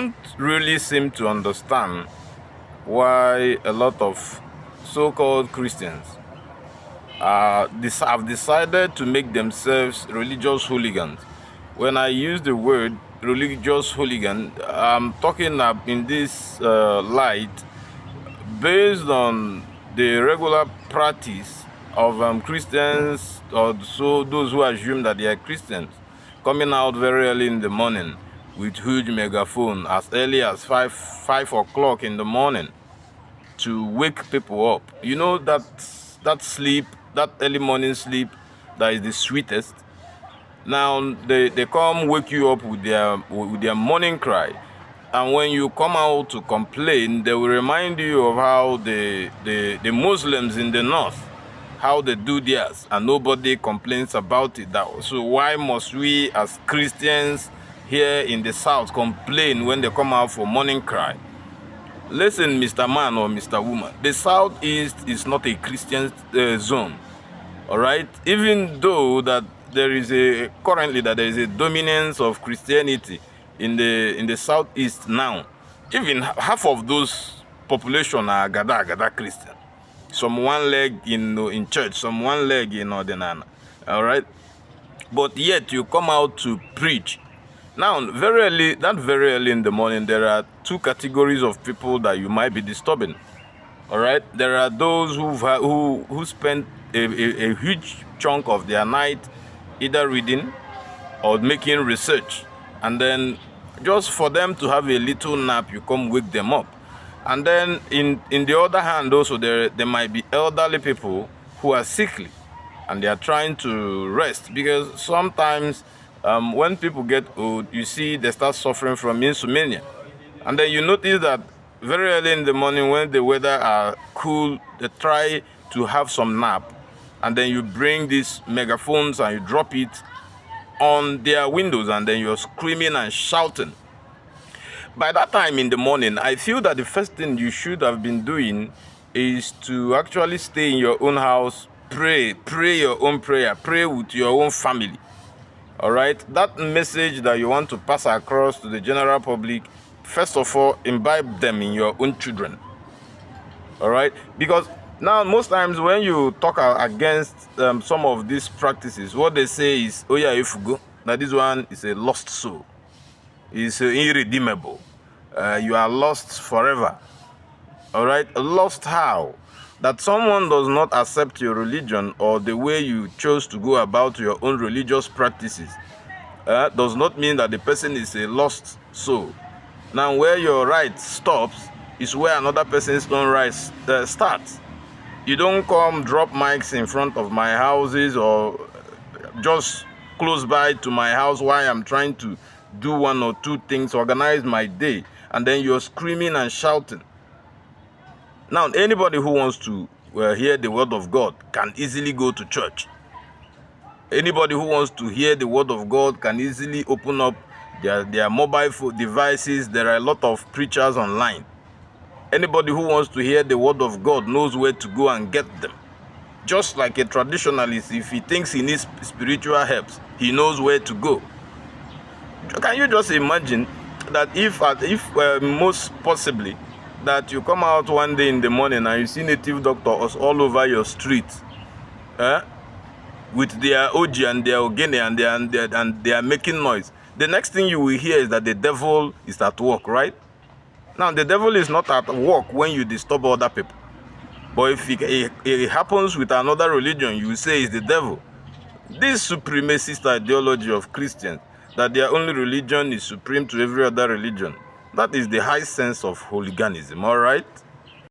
don't really seem to understand why a lot of so-called Christians have decided to make themselves religious hooligans. When I use the word religious hooligan, I'm talking in this light based on the regular practice of Christians, or so those who assume that they are Christians, coming out very early in the morning with huge megaphone as early as 5 o'clock in the morning to wake people up. You know that sleep, that early morning sleep, that is the sweetest. Now they come wake you up with their morning cry, and when you come out to complain, they will remind you of how the Muslims in the north, how they do theirs, and nobody complains about it. So why must we as Christians here in the south complain when they come out for morning cry? Listen, Mr. Man or Mr. Woman, the southeast is not a Christian zone. All right, even though that there is a dominance of Christianity in the southeast now, even half of those population are Gada Christian. Some one leg in church, some one leg in Ordinana. All right, but yet you come out to preach. Now, very early in the morning, there are two categories of people that you might be disturbing. All right, there are those who spend a huge chunk of their night either reading or making research, and then just for them to have a little nap, you come wake them up. And then in the other hand, also there might be elderly people who are sickly and they are trying to rest, because sometimes when people get old, you see they start suffering from insomnia, and then you notice that very early in the morning when the weather are cool, they try to have some nap, and then you bring these megaphones and you drop it on their windows, and then you're screaming and shouting. By that time in the morning, I feel that the first thing you should have been doing is to actually stay in your own house, pray your own prayer, pray with your own family. All right, that message that you want to pass across to the general public, first of all, imbibe them in your own children. All right, because now most times when you talk against some of these practices, what they say is, oh yeah, if you go, now this one is a lost soul, it's irredeemable, you are lost forever. All right, lost how? That someone does not accept your religion or the way you chose to go about your own religious practices does not mean that the person is a lost soul. Now, where your right stops is where another person's own right starts. You don't come drop mics in front of my houses or just close by to my house while I'm trying to do one or two things, organize my day, and then you're screaming and shouting. Now, anybody who wants to hear the word of God can easily go to church. Anybody who wants to hear the word of God can easily open up their mobile phone devices. There are a lot of preachers online. Anybody who wants to hear the word of God knows where to go and get them. Just like a traditionalist, if he thinks he needs spiritual help, he knows where to go. Can you just imagine that if most possibly, that you come out one day in the morning and you see native doctors all over your street, with their OG and their Ogene and they are making noise. The next thing you will hear is that the devil is at work, right? Now, the devil is not at work when you disturb other people. But if it happens with another religion, you will say it's the devil. This supremacist ideology of Christians, that their only religion is supreme to every other religion, that is the high sense of hooliganism, all right?